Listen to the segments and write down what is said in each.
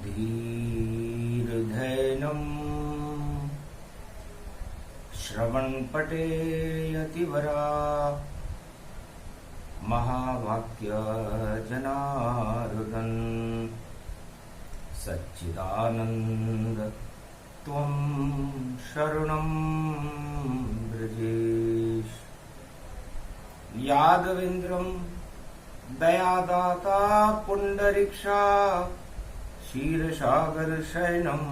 धीर्धैनम् श्रवणपटे यतिवरा महावाक्य जनार्दन सच्चिदानंद त्वं शरणं ब्रजेश। यादवेन्द्रं दयादाता पुंडरीक्षा क्षीरसागर शयनं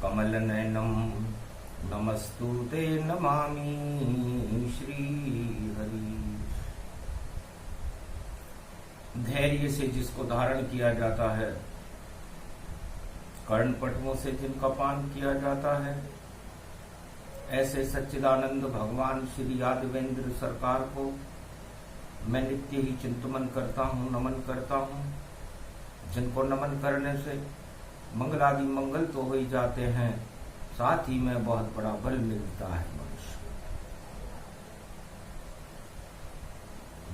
कमलनयनं नमस्तुते नमामि श्रीहरि। धैर्य से जिसको धारण किया जाता है, कर्णपटुओं से जिनका पान किया जाता है, ऐसे सच्चिदानंद भगवान श्री यादवेंद्र सरकार को मैं नित्य ही चिंतन करता हूँ, नमन करता हूँ। जिनको नमन करने से मंगलादि मंगल तो हो ही जाते हैं, साथ ही में बहुत बड़ा बल मिलता है मनुष्य।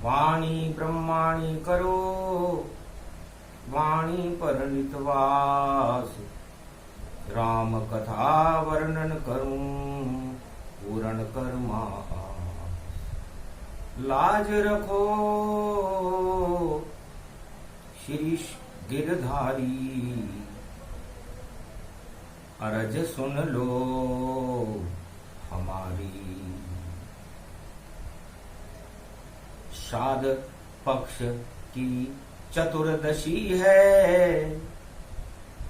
वाणी ब्रह्माणी करो वाणी परिणित वास, राम कथा वर्णन करूं पूर्ण कर्मा। लाज रखो शीर्ष गिरधारी, अरज सुन लो हमारी। श्राद्ध पक्ष की चतुर्दशी है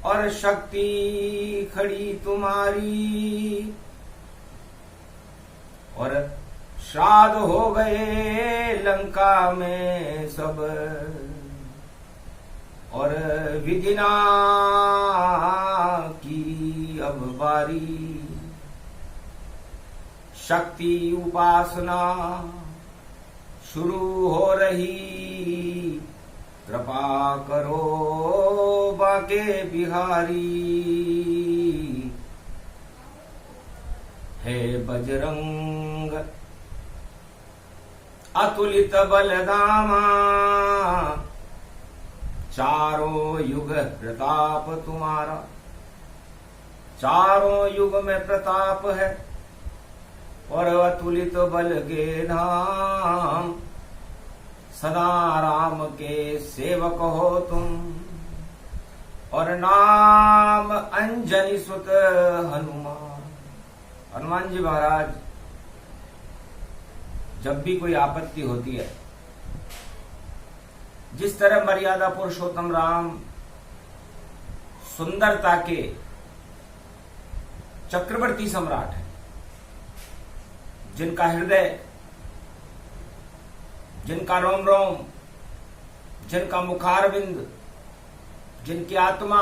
और शक्ति खड़ी तुम्हारी, और श्राद्ध हो गए लंका में सब, और विधिना की अब बारी। शक्ति उपासना शुरू हो रही, कृपा करो बाके बिहारी। हे बजरंग अतुलित बलदामा, चारों युग प्रताप तुम्हारा। चारों युग में प्रताप है और अतुलित बल के धाम। सदा राम के सेवक हो तुम, और नाम अंजनी सुत हनुमान। हनुमान जी महाराज, जब भी कोई आपत्ति होती है, जिस तरह मर्यादा पुरुषोत्तम राम सुंदरता के चक्रवर्ती सम्राट हैं, जिनका हृदय, जिनका रोम रोम, जिनका मुखारविंद, जिनकी आत्मा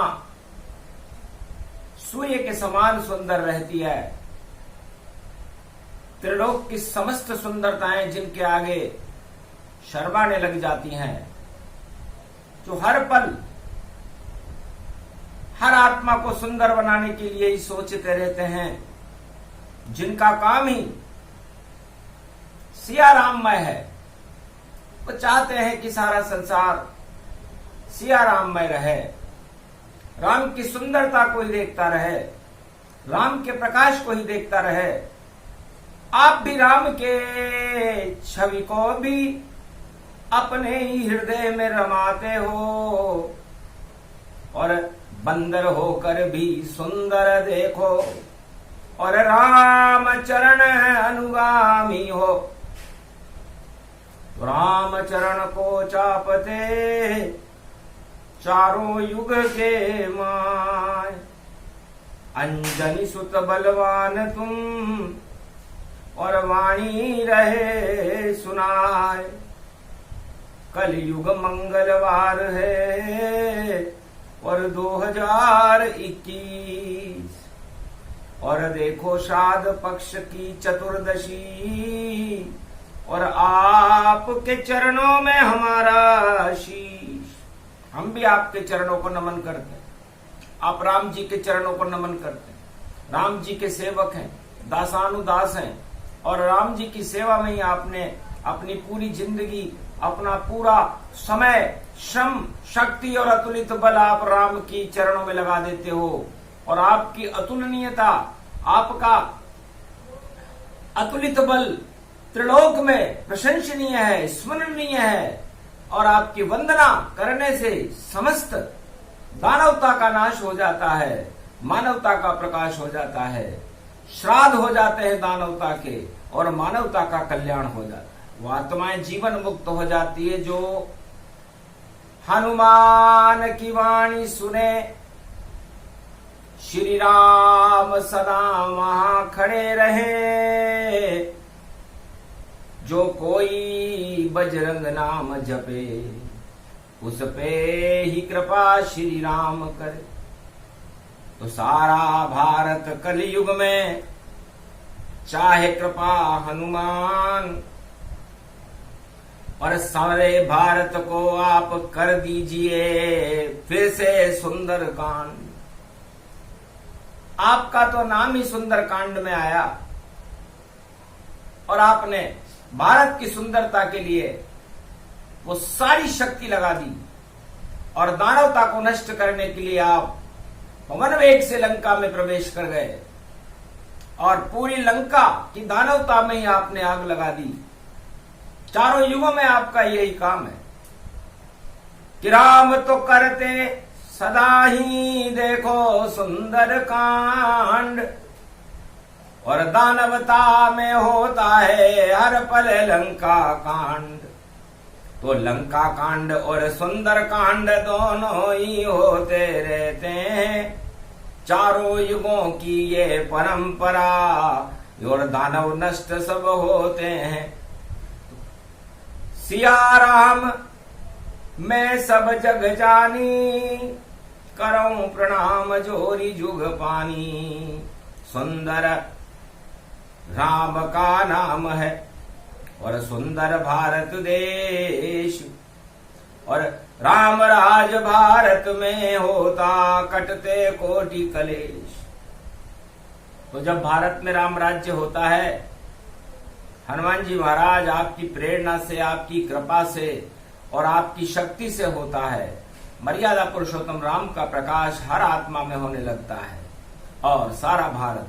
सूर्य के समान सुंदर रहती है, त्रिलोक की समस्त सुंदरताएं जिनके आगे शर्माने लग जाती हैं, जो हर पल हर आत्मा को सुंदर बनाने के लिए ही सोचते रहते हैं, जिनका काम ही सिया राममय है। वो चाहते हैं कि सारा संसार सिया राममय रहे, राम की सुंदरता को ही देखता रहे, राम के प्रकाश को ही देखता रहे। आप भी राम के छवि को भी अपने ही हृदय में रमाते हो, और बंदर होकर भी सुंदर देखो, और राम चरण अनुगामी हो। राम चरण को चापते चारों युग के माय। अंजनी सुत बलवान तुम, और वाणी रहे सुनाए। कलयुग मंगलवार है और 2021, और देखो श्राद्ध पक्ष की चतुर्दशी, और आपके चरणों में हमारा शीश। हम भी आपके चरणों को नमन करते हैं, आप राम जी के चरणों को नमन करते हैं। राम जी के सेवक हैं, दासानुदास हैं, और राम जी की सेवा में ही आपने अपनी पूरी जिंदगी अपना पूरा समय, श्रम, शक्ति और अतुलित बल आप राम की चरणों में लगा देते हो, और आपकी अतुलनीयता, आपका अतुलित बल त्रिलोक में प्रशंसनीय है, स्मरणीय है, और आपकी वंदना करने से समस्त दानवता का नाश हो जाता है, मानवता का प्रकाश हो जाता है, श्राद्ध हो जाते हैं दानवता के, और मानवता का कल्याण हो जाता है। वो आत्माएं जीवन मुक्त हो जाती है जो हनुमान की वाणी सुने। श्री राम सदा वहां खड़े रहे, जो कोई बजरंग नाम जपे, उस पे ही कृपा श्री राम करे। तो सारा भारत कलयुग में चाहे कृपा हनुमान, और सारे भारत को आप कर दीजिए फिर से सुंदर कांड। आपका तो नाम ही सुंदर कांड में आया, और आपने भारत की सुंदरता के लिए वो सारी शक्ति लगा दी, और दानवता को नष्ट करने के लिए आप पवन वेग से लंका में प्रवेश कर गए, और पूरी लंका की दानवता में ही आपने आग लगा दी। चारों युगों में आपका यही काम है कि राम तो करते सदा ही देखो सुंदर कांड, और दानवता में होता है हर पल लंका कांड। तो लंका कांड और सुंदर कांड दोनों ही होते रहते हैं, चारों युगों की ये परंपरा, और दानव नष्ट सब होते हैं। सिया राम मैं सब जग जानी, करऊं प्रणाम जोरी जुग पानी। सुंदर राम का नाम है, और सुंदर भारत देश, और राम राज भारत में होता कटते कोटि कलेश। तो जब भारत में राम राज्य होता है, हनुमान जी महाराज आपकी प्रेरणा से, आपकी कृपा से और आपकी शक्ति से होता है, मर्यादा पुरुषोत्तम राम का प्रकाश हर आत्मा में होने लगता है, और सारा भारत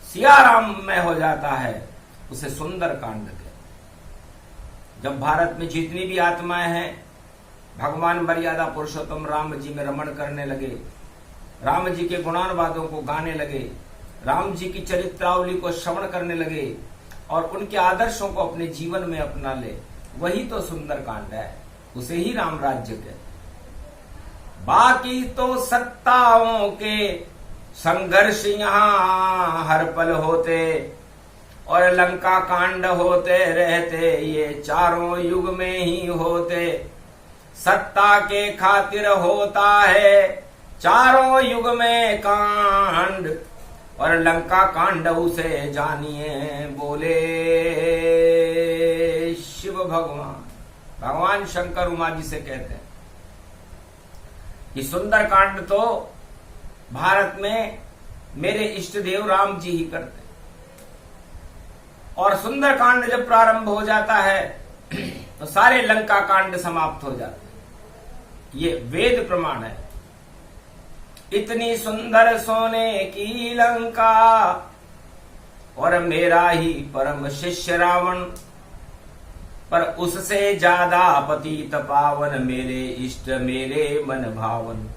सिया राम में हो जाता है, उसे सुंदर कांड के। जब भारत में जितनी भी आत्माएं हैं भगवान मर्यादा पुरुषोत्तम राम जी में रमण करने लगे, राम जी के गुणानुवादों को गाने लगे, राम जी की चरित्रावली को श्रवण करने लगे, और उनके आदर्शों को अपने जीवन में अपना ले, वही तो सुंदर कांड है, उसे ही राम राज्य कहते। बाकी तो सत्ताओं के संघर्ष यहाँ हर पल होते, और लंका कांड होते रहते, ये चारों युग में ही होते। सत्ता के खातिर होता है चारों युग में कांड, और लंका कांड उसे जानिए बोले शिव भगवान। भगवान शंकर उमा जी से कहते हैं कि सुंदर कांड तो भारत में मेरे इष्ट देव राम जी ही करते हैं, और सुंदर कांड जब प्रारंभ हो जाता है तो सारे लंका कांड समाप्त हो जाते हैं। ये वेद प्रमाण है। इतनी सुंदर सोने की लंका, और मेरा ही परम शिष्य रावण, पर उससे ज्यादा पतित पावन मेरे इष्ट मेरे मन भावन।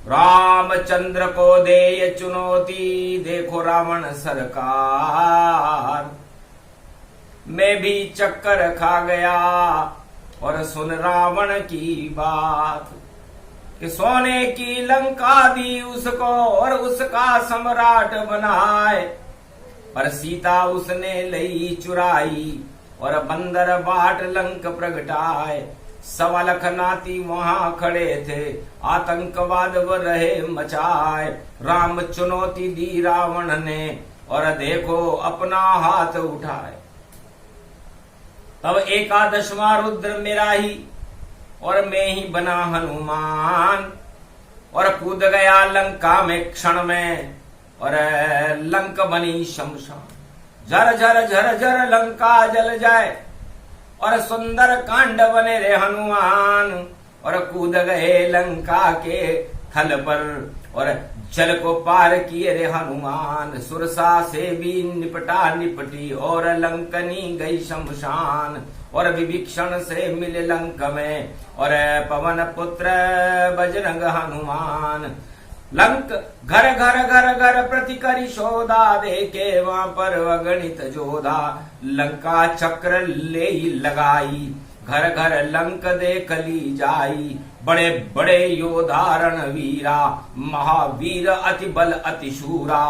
रामचंद्र को दे ये चुनौती, देखो रावण सरकार। मैं भी चक्कर खा गया और सुन रावण की बात, कि सोने की लंका दी उसको और उसका सम्राट बनाए, पर सीता उसने लई चुराई और बंदर बाट लंक प्रगटाए। सवा लख नाती वहां खड़े थे, आतंकवाद व रहे मचाए। राम चुनौती दी रावण ने, और देखो अपना हाथ उठाए। तब एकादशवां रुद्र मेरा ही, और मैं ही बना हनुमान, और कूद गया लंका में क्षण में, और लंक बनी शमशान। झर झर झर झर लंका जल जाए, और सुंदर कांड बने रे हनुमान, और कूद गए लंका के थल पर, और जल को पार किए रे हनुमान। सुरसा से भी निपटा निपटी, और लंकनी गई शमशान, और विभीषण से मिले लंक में, और पवन पुत्र बजरंग हनुमान। लंक घर घर घर घर प्रति करी शोधा, देखे वहां पर अगणित जोधा। लंका चक्र ले ही लगाई, घर घर लंक देख ली जाई। बड़े बड़े योधा रणवीरा, महावीर अति बल अति शूरा,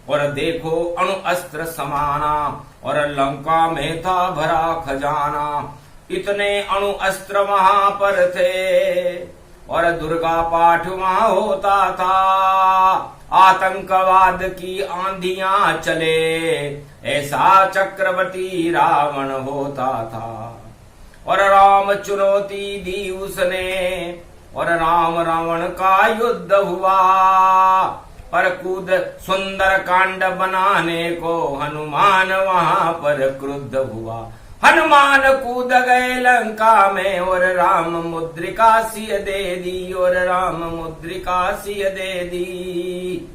और देखो अणु अस्त्र समाना, और लंका में था भरा खजाना। इतने अणु अस्त्र वहां पर थे, और दुर्गा पाठ वहां होता था। आतंकवाद की आंधियां चले, ऐसा चक्रवर्ती रावण होता था। और राम चुनौती दी उसने, और राम रावण का युद्ध हुआ। पर कूद सुंदर कांड बनाने को हनुमान वहां पर क्रुद्ध हुआ। हनुमान कूद गए लंका में, और राम मुद्रिका सिय दे दी, और राम मुद्रिका सिय दे दी।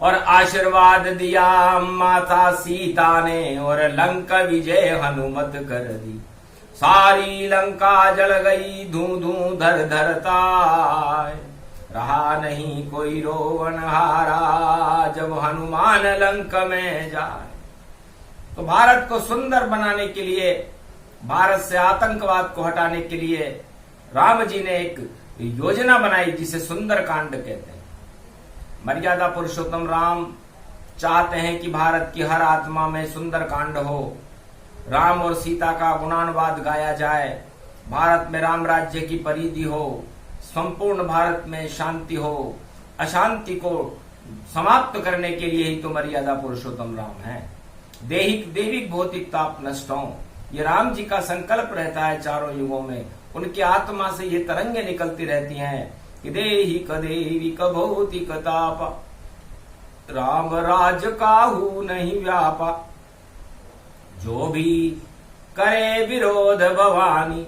और आशीर्वाद दिया माता सीता ने, और लंका विजय हनुमत कर दी। सारी लंका जल गई धू धू धर धरता, रहा नहीं कोई रोवन हारा, जब हनुमान लंक में जाए। तो भारत को सुंदर बनाने के लिए, भारत से आतंकवाद को हटाने के लिए राम जी ने एक योजना बनाई, जिसे सुंदर कांड कहते हैं। मर्यादा पुरुषोत्तम राम चाहते हैं कि भारत की हर आत्मा में सुंदर कांड हो, राम और सीता का गुणानुवाद गाया जाए, भारत में राम राज्य की परिधि हो, संपूर्ण भारत में शांति हो, अशांति को समाप्त करने के लिए ही तो मर्यादा पुरुषोत्तम राम है। देहिक देविक भौतिक ताप नष्ट हो, ये राम जी का संकल्प रहता है। चारों युगों में उनकी आत्मा से ये तरंगे निकलती रहती हैं कि देहिक देविक भौतिक ताप, राम राज काहू नहीं व्यापा। जो भी करे विरोध भवानी,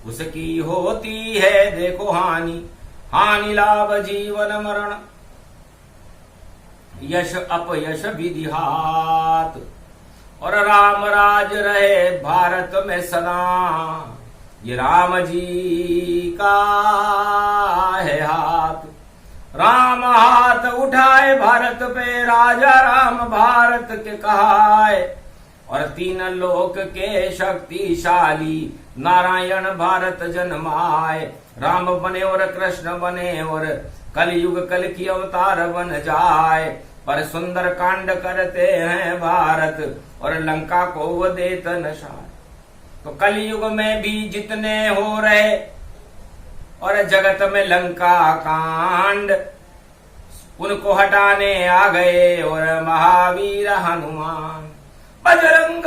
उसकी होती है देखो हानि। हानि लाभ जीवन मरण, यश अपयश विधि हाथ। और राम राज रहे भारत में सदा, ये राम जी का है हाथ। राम हाथ उठाए भारत पे, राजा राम भारत के कहाए। और तीन लोक के शक्तिशाली, नारायण भारत जन्माए। राम बने और कृष्ण बने, और कलयुग कल की अवतार बन जाए। पर सुंदर कांड करते हैं भारत, और लंका को वो देत नशाए। तो कलयुग में भी जितने हो रहे, और जगत में लंका कांड, उनको हटाने आ गए और महावीर हनुमान। बजरंग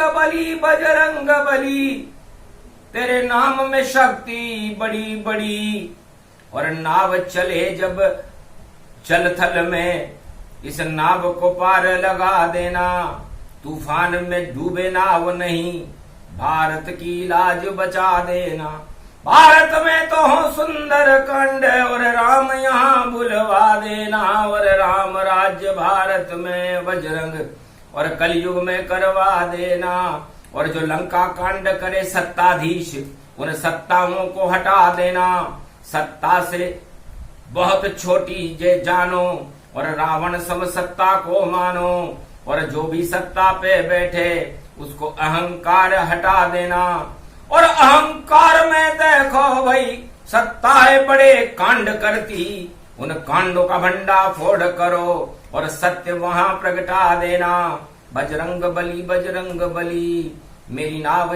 बली, तेरे नाम में शक्ति बड़ी बड़ी। और नाव चले जब जल थल में, इस नाव को पार लगा देना। तूफान में डूबे नाव नहीं, भारत की लाज बचा देना। भारत में तो हो सुंदर कांड, और राम यहाँ बुलवा देना। और राम राज्य भारत में बजरंग, और कलयुग में करवा देना। और जो लंका कांड करे सत्ताधीश, उन सत्ताओं को हटा देना। सत्ता से बहुत छोटी जे जानो, और रावण सम सत्ता को मानो। और जो भी सत्ता पे बैठे, उसको अहंकार हटा देना। और अहंकार में देखो भाई, सत्ताएं बड़े कांड करती, उन कांडों का भंडा फोड़ करो, और सत्य वहां प्रगटा देना। बजरंग बली, मेरी नाव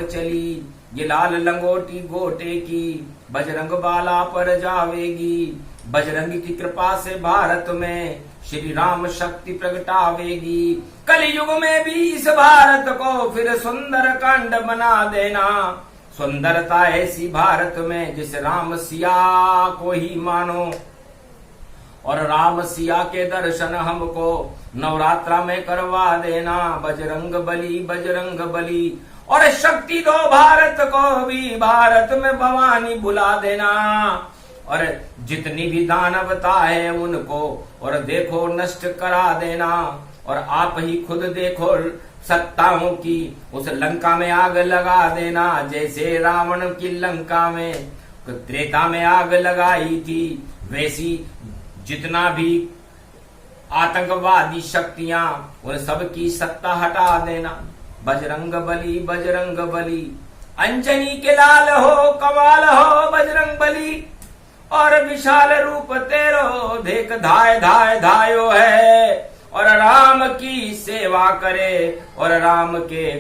चली, ये लाल लंगोटी गोटे की, बजरंग बाला पर जावेगी। बजरंग की कृपा से भारत में श्री राम शक्ति प्रगटावेगी। कलयुग में भी इस भारत को फिर सुंदर कांड बना देना। सुंदरता ऐसी भारत में, जिस राम सिया को ही मानो। और राम सिया के दर्शन हमको नवरात्रा में करवा देना। बजरंग बली, और शक्ति दो भारत को भी, भारत में भवानी बुला देना। और जितनी भी दानवता है उनको और देखो नष्ट करा देना। और आप ही खुद देखो सत्ताओं की उस लंका में आग लगा देना, जैसे रावण की लंका में त्रेता में आग लगाई थी, वैसी जितना भी आतंकवादी शक्तियां उन सब की सत्ता हटा देना। बजरंग बली अंजनी के लाल हो, कमाल हो बजरंग बली, और विशाल रूप तेरो देख धाय धाय धायो है। और राम की सेवा करे और राम के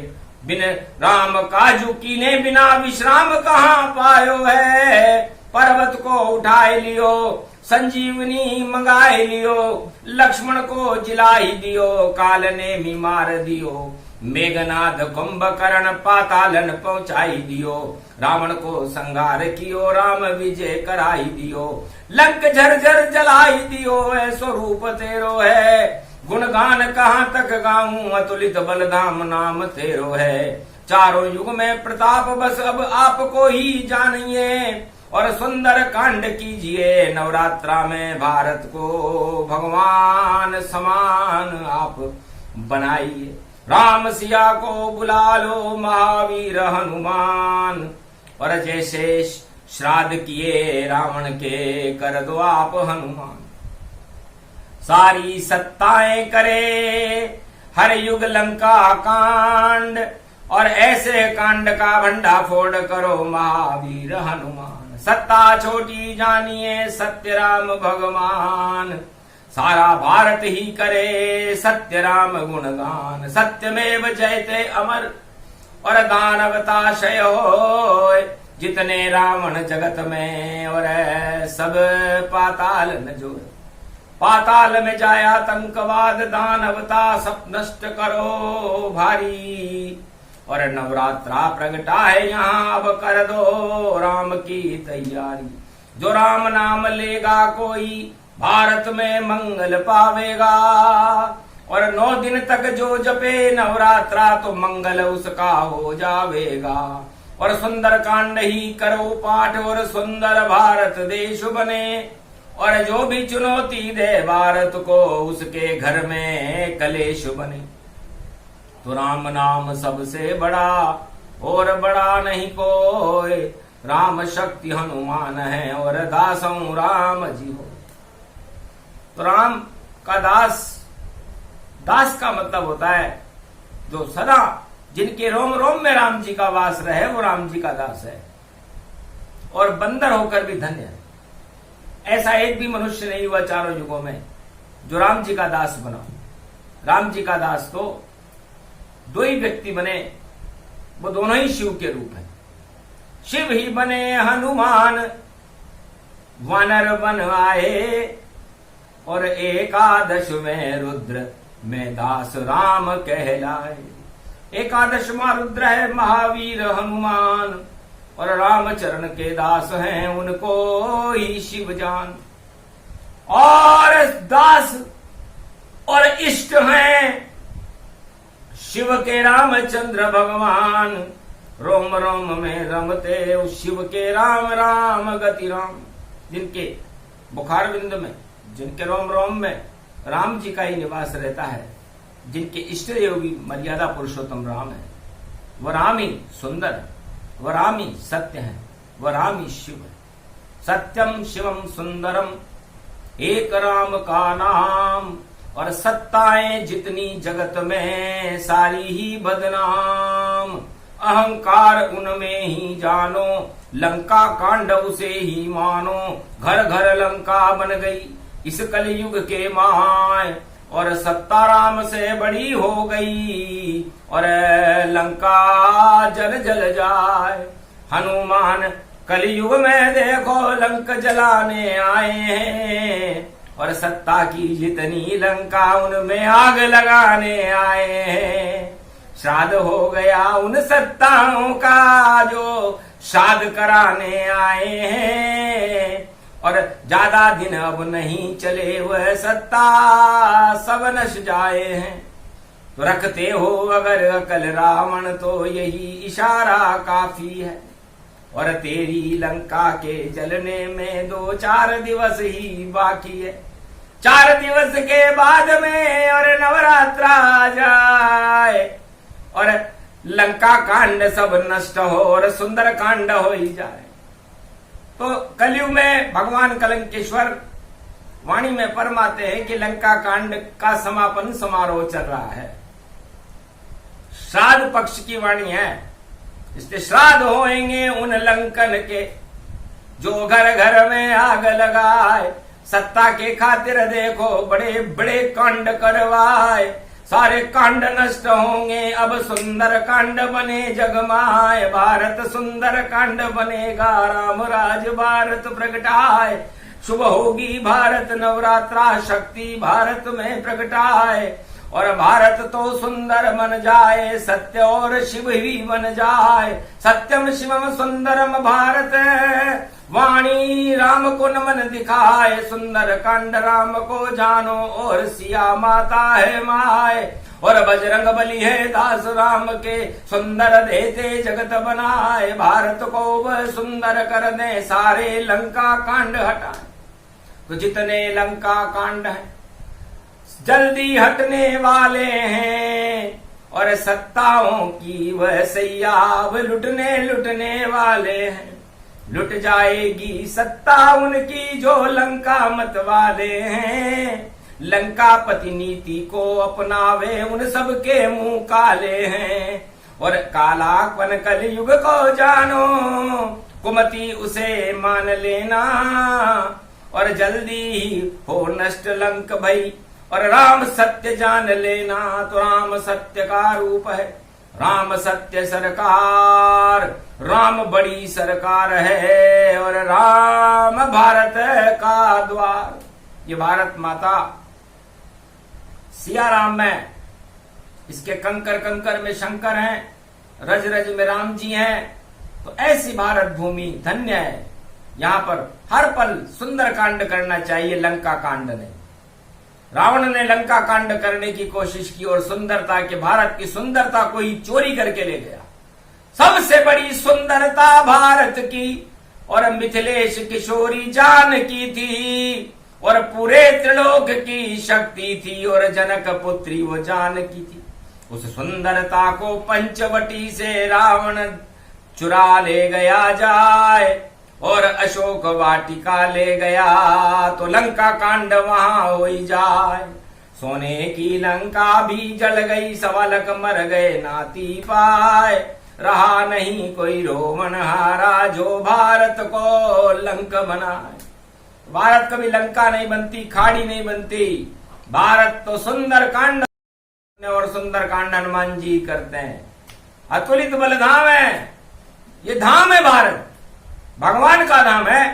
बिन राम काजू कीने बिना विश्राम कहाँ पायो है। पर्वत को उठाए लियो, संजीवनी मंगाए लियो, लक्ष्मण को जिलाई दियो, काल ने भी मार दियो, मेघनाथ कुंभकर्ण पातालन पहुंचाई दियो, रावण को संहार कियो, राम विजय कराई दियो, लंक झरझर जलाई दियो, ऐसो रूप तेरो है। गुणगान कहाँ तक गाऊं, अतुलित बलधाम नाम तेरो है। चारों युग में प्रताप बस अब आपको ही जानिए, और सुंदर कांड कीजिए नवरात्रा में भारत को भगवान समान आप बनाइए। राम सिया को बुला लो महावीर हनुमान, और जैसे श्राद्ध किए रावण के कर दो आप हनुमान। सारी सत्ताएं करे हर युग लंका कांड, और ऐसे कांड का भंडा फोड़ करो महावीर हनुमान। सत्ता छोटी जानिए सत्य राम भगवान, सारा भारत ही करे सत्य राम गुणगान। सत्यमेव जयते अमर और दानवता क्षय होय, जितने रावण जगत में और सब पाताल न जोए। पाताल में जाए आतंकवाद दानवता सब नष्ट करो भारी, और नवरात्रा प्रगटा है यहाँ अब कर दो राम की तैयारी। जो राम नाम लेगा कोई भारत में मंगल पावेगा, और 9 दिन तक जो जपे नवरात्रा तो मंगल उसका हो जावेगा। और सुंदर कांड ही करो पाठ और सुंदर भारत देश बने, और जो भी चुनौती दे भारत को उसके घर में कलेश बने। तो राम नाम सबसे बड़ा और बड़ा नहीं कोई, राम शक्ति हनुमान है और दासों राम जी हो। तो राम का दास, दास का मतलब होता है जो सदा जिनके रोम रोम में राम जी का वास रहे वो राम जी का दास है, और बंदर होकर भी धन्य है। ऐसा एक भी मनुष्य नहीं हुआ चारों युगों में जो राम जी का दास बना। राम जी का दास तो 2 ही व्यक्ति बने, वो दोनों ही शिव के रूप हैं। शिव ही बने हनुमान, वानर बन आए, और 11 में रुद्र में दास राम कहलाए। 11वां रुद्र है महावीर हनुमान, और रामचरण के दास हैं उनको ही शिव जान। और दास और इष्ट हैं शिव के रामचंद्र भगवान, रोम रोम में रमते उस शिव के राम राम गति राम। जिनके बुखार बिंद में, जिनके रोम रोम में राम जी का ही निवास रहता है, जिनके इष्ट देव मर्यादा पुरुषोत्तम राम है, वह राम ही सुंदर है, वह राम ही सत्य है, वह राम ही शिव है। सत्यम शिवम सुंदरम एक राम का नाम, और सत्ताएं जितनी जगत में सारी ही बदनाम। अहंकार उनमें ही जानो, लंका कांड उसे ही मानो। घर घर लंका बन गई इस कलयुग के माय, और सत्ता राम से बड़ी हो गई, और लंका जल जल जाए। हनुमान कलयुग में देखो लंक जलाने आए हैं, और सत्ता की जितनी लंका उनमें आग लगाने आए हैं। श्राद्ध हो गया उन सत्ताओं का जो श्राद्ध कराने आए हैं, और ज्यादा दिन अब नहीं चले वह सत्ता सब नश जाए हैं। तो रखते हो अगर अकल रावण तो यही इशारा काफी है। और तेरी लंका के जलने में 2-4 दिवस ही बाकी है। 4 दिवस के बाद में और नवरात्र आ जाए और लंका कांड सब नष्ट हो और सुंदर कांड हो ही जाए। तो कलयुग में भगवान कलंकेश्वर वाणी में फरमाते हैं कि लंका कांड का समापन समारोह चल रहा है। श्राद्ध पक्ष की वाणी है, इसलिए श्राद्ध होएंगे उन लंकन के जो घर घर में आग लगाए। सत्ता के खातिर देखो बड़े बड़े कांड करवाए। सारे कांड नष्ट होंगे अब सुंदर कांड बने जगमाए। भारत सुंदर कांड बनेगा राम राज भारत प्रगटाए। शुभ होगी भारत नवरात्रा शक्ति भारत में प्रगटाए। और भारत तो सुंदर बन जाए सत्य और शिव ही बन जाए। सत्यम शिवम सुंदरम भारत वाणी राम को नमन दिखाए। सुंदर कांड राम को जानो और सिया माता है माए। और बजरंग बली है दास राम के सुंदर देते जगत बनाए। भारत को वह सुंदर कर दे सारे लंका कांड हटाए। तो जितने लंका कांड है जल्दी हटने वाले हैं। और सत्ताओं की वह सैयाब लुटने वाले हैं। लुट जाएगी सत्ता उनकी जो लंका मत वाले हैं। लंका पति नीति को अपनावे उन सब के मुंह काले हैं। और कालापन कल युग को जानो कुमति उसे मान लेना। और जल्दी हो नष्ट लंक भई और राम सत्य जान लेना। तो राम सत्य का रूप है राम सत्य सरकार। राम बड़ी सरकार है और राम भारत का द्वार। ये भारत माता सिया राम में इसके कंकर कंकर में शंकर हैं, रज रज में राम जी हैं। तो ऐसी भारत भूमि धन्य है। यहाँ पर हर पल सुंदर कांड करना चाहिए, लंका कांड नहीं। रावण ने लंका कांड करने की कोशिश की और सुंदरता के भारत की सुंदरता को ही चोरी करके ले गया। सबसे बड़ी सुंदरता भारत की और मिथिलेश किशोरी जान की थी। और पूरे त्रिलोक की शक्ति थी और जनक पुत्री वो जान की थी। उस सुंदरता को पंचवटी से रावण चुरा ले गया जाए और अशोक वाटिका ले गया। तो लंका कांड वहां हो ही जाए। सोने की लंका भी जल गई सवालक मर गए नाती पाए। रहा नहीं कोई रोमन हारा जो भारत को लंक बनाए। भारत कभी लंका नहीं बनती, खाड़ी नहीं बनती। भारत तो सुंदर कांड और सुंदर कांड हनुमान जी करते हैं। अतुलित बल धाम है, ये धाम है भारत, भगवान का धाम है।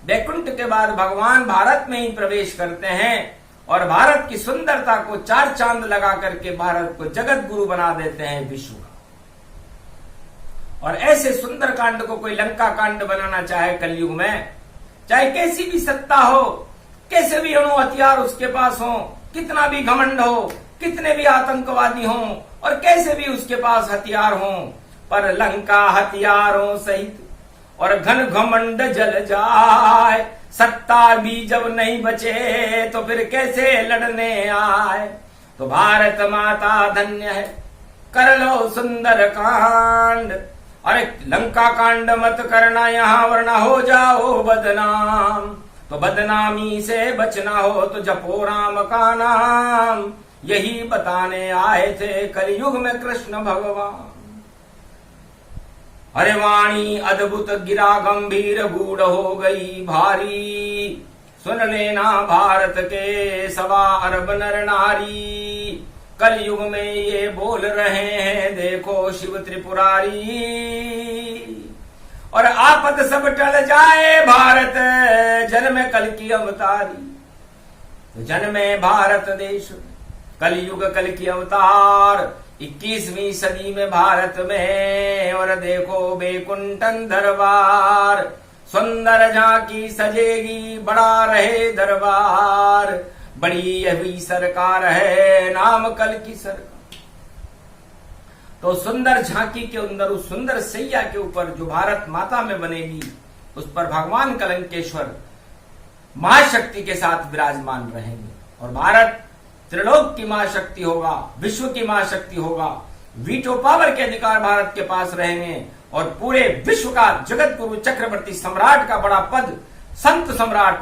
वैकुंठ के बाद भगवान भारत में ही प्रवेश करते हैं और भारत की सुंदरता को 4 चांद लगा करके भारत को जगत गुरु बना देते हैं विश्व का। और ऐसे सुंदर कांड को कोई लंका कांड बनाना चाहे कलयुग में, चाहे कैसी भी सत्ता हो, कैसे भी अणु हथियार उसके पास हो, कितना भी घमंड हो, कितने भी आतंकवादी हों और कैसे भी उसके पास हथियार हों, पर लंका हथियारों सहित और घन घमंड जल जाए। सत्ता भी जब नहीं बचे तो फिर कैसे लड़ने आए। तो भारत माता धन्य है, कर लो सुंदर कांड। अरे लंका कांड मत करना यहाँ वरना हो जाओ बदनाम। तो बदनामी से बचना हो तो जपो राम का नाम। यही बताने आए थे कलयुग में कृष्ण भगवान। अरे वाणी अद्भुत गिरा गंभीर गूढ़ हो गई भारी। सुन लेना भारत के 1.25 अरब नर नारी। कलयुग में ये बोल रहे हैं देखो शिव त्रिपुरारी। और आपत सब टल जाए भारत जन्म कल की अवतारी। तो जन्मे भारत देश कलयुग कल की अवतार 21वीं सदी में भारत में। और देखो बैकुंठन दरबार सुंदर झांकी सजेगी बड़ा रहे दरबार। बड़ी यही सरकार है नाम कल की सरकार। तो सुंदर झांकी के अंदर उस सुंदर सैया के ऊपर जो भारत माता में बनेगी, उस पर भगवान कलंकेश्वर महाशक्ति के साथ विराजमान रहेंगे। और भारत त्रिलोक की महाशक्ति होगा, विश्व की महाशक्ति होगा, वीटो पावर के अधिकार भारत के पास रहेंगे और पूरे विश्व का जगत गुरु चक्रवर्ती सम्राट का बड़ा पद संत सम्राट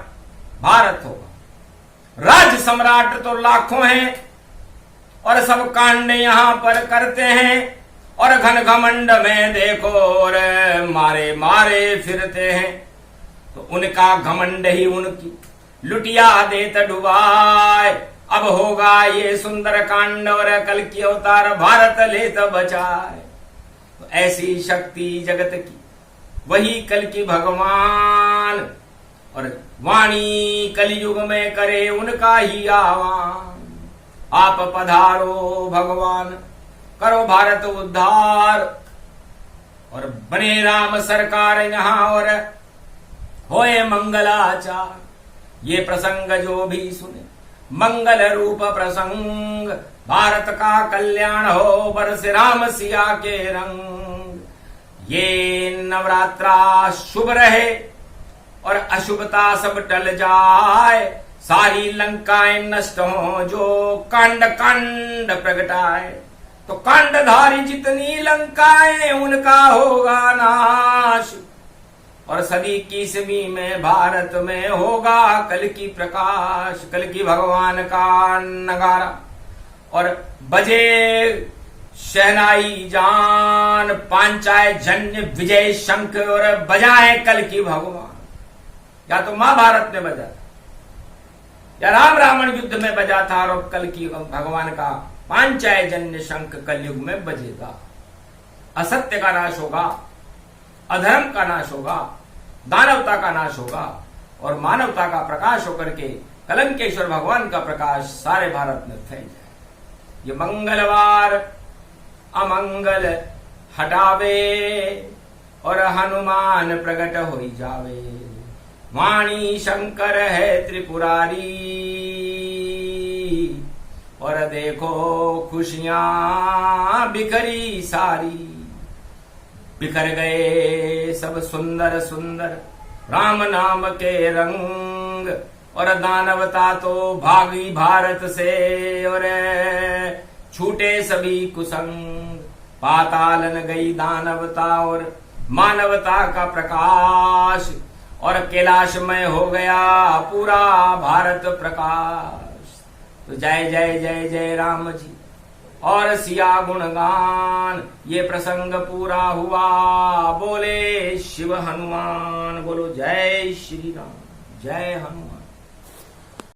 भारत होगा। राज्य सम्राट तो लाखों हैं और सब कांड यहां पर करते हैं और घन घमंड में देखो और मारे मारे फिरते हैं। तो उनका घमंड ही उनकी लुटिया देत डुबाए। अब होगा ये सुंदर कांड और कल की अवतार भारत लेत बचाए। तो ऐसी शक्ति जगत की वही कल की भगवान और वाणी कलयुग में करे उनका ही आह्वान। आप पधारो भगवान, करो भारत उद्धार और बने राम सरकार यहाँ और होए मंगलाचार। ये प्रसंग जो भी सुने मंगल रूप प्रसंग, भारत का कल्याण हो बरसे राम सिया के रंग। ये नवरात्रा शुभ रहे और अशुभता सब टल जाए। सारी लंकाएं नष्ट हो जो कांड कांड प्रगटाए। तो कांडधारी जितनी लंकाएं उनका होगा नाश और सदी की सदी में भारत में होगा कल की प्रकाश। कल की भगवान का नगारा और बजे शहनाई जान, पांचाय जन्य विजय शंख और बजाए कल की भगवान। या तो महाभारत में बजा या राम रावण युद्ध में बजा था और कल की भगवान का पांचाय जन्य शंख कलयुग में बजेगा। असत्य का नाश होगा, अधर्म का नाश होगा, दानवता का नाश होगा और मानवता का प्रकाश होकर के कलंकेश्वर भगवान का प्रकाश सारे भारत में फैल जाए। ये मंगलवार अमंगल हटावे और हनुमान प्रकट हो जावे। वाणी शंकर है त्रिपुरारी और देखो खुशियां बिखरी सारी। बिखर गए सब सुंदर सुंदर राम नाम के रंग और दानवता तो भागी भारत से और छूटे सभी कुसंग। पातालन गई दानवता और मानवता का प्रकाश और कैलाशमय हो गया पूरा भारत प्रकाश। तो जय जय जय जय राम जी और सिया गुणगान। ये प्रसंग पूरा हुआ, बोले शिव हनुमान। बोलो जय श्री राम, जय हनुमान।